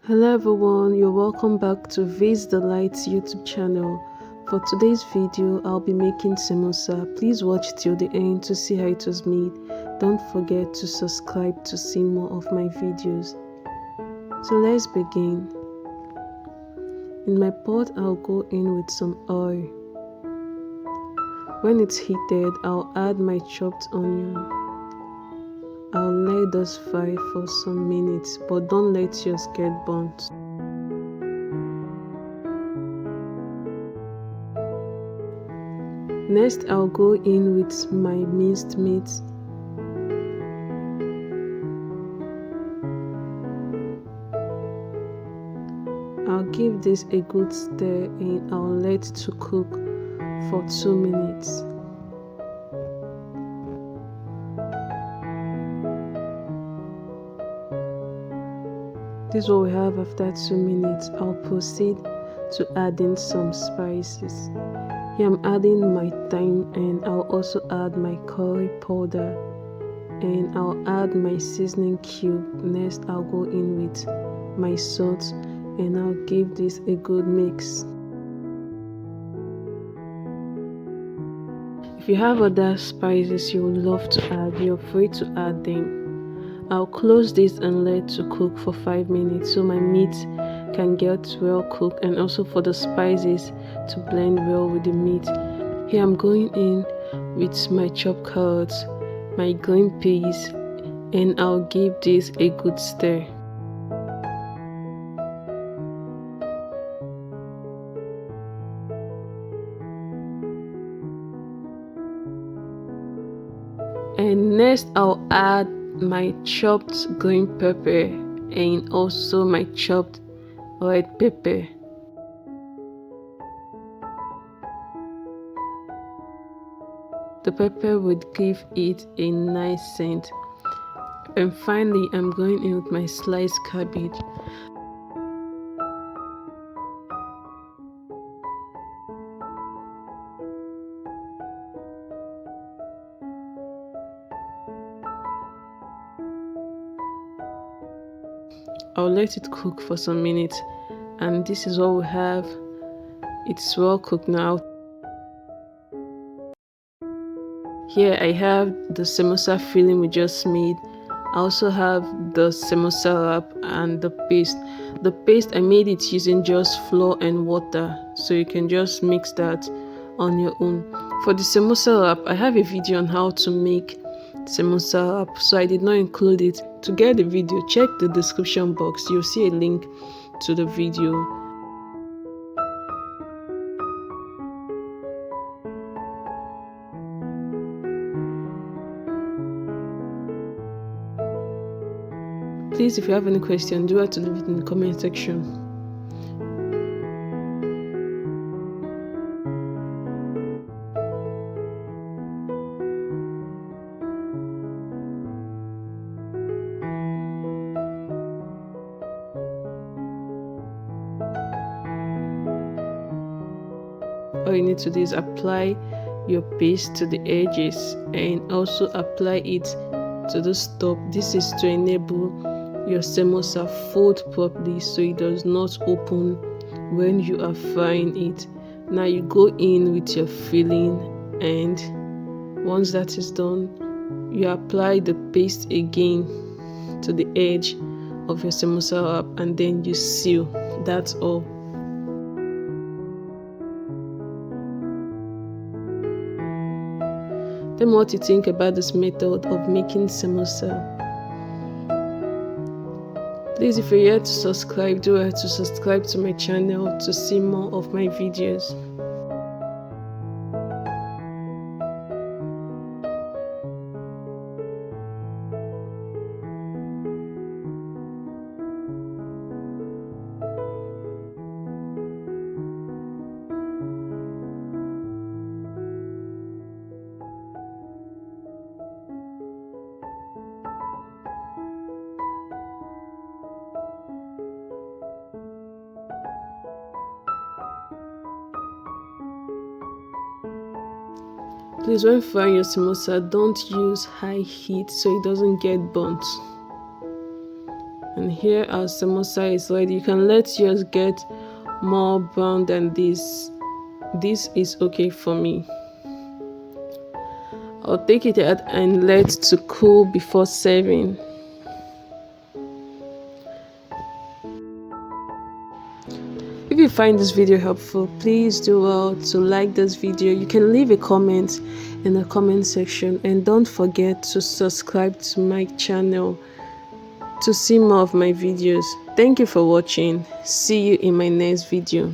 Hello everyone, you're welcome back to Vase Delights YouTube channel. For today's video, I'll be making samosa. Please watch till the end to see how it was made. Don't forget to subscribe to see more of my videos. So let's begin. In my pot, I'll go in with some oil. When it's heated, I'll add my chopped onion. I'll let this fry for some minutes, but don't let yours get burnt. Next, I'll go in with my minced meat. I'll give this a good stir and I'll let it to cook for 2 minutes. This is what we have after 2 minutes. I'll proceed to add in some spices. Here I'm adding my thyme and I'll also add my curry powder and I'll add my seasoning cube. Next I'll go in with my salt and I'll give this a good mix. If you have other spices you would love to add, you're free to add them. I'll close this and let it to cook for 5 minutes so my meat can get well cooked and also for the spices to blend well with the meat. Here I'm going in with my chopped carrots, my green peas, and I'll give this a good stir. And next I'll add my chopped green pepper and also my chopped red pepper. The pepper would give it a nice scent. And finally I'm going in with my sliced cabbage. I'll let it cook for some minutes and this is what we have. It's well cooked now. Here I have the samosa filling we just made. I also have the samosa wrap and the paste. The paste I made it using just flour and water, so you can just mix that on your own. For the samosa wrap, I have a video on how to make samosa wrap, so I did not include it. To get the video, check the description box, you'll see a link to the video. Please, if you have any question, do have to leave it in the comment section. All you need to do is apply your paste to the edges and also apply it to the top. This is to enable your samosa fold properly so it does not open when you are frying it. Now you go in with your filling and once that is done, you apply the paste again to the edge of your samosa wrap and then you seal. That's all. Tell me what you think about this method of making samosa. Please, if you're yet to subscribe, do have to subscribe to my channel to see more of my videos. Please, when frying your samosa, don't use high heat so it doesn't get burnt. And here here our samosa is ready. You can let yours get more brown than this. This is okay for me. I'll take it out and let it to cool before serving. If you find this video helpful, please do well to like this video. You can leave a comment in the comment section, and don't forget to subscribe to my channel to see more of my videos. Thank you for watching. See you in my next video.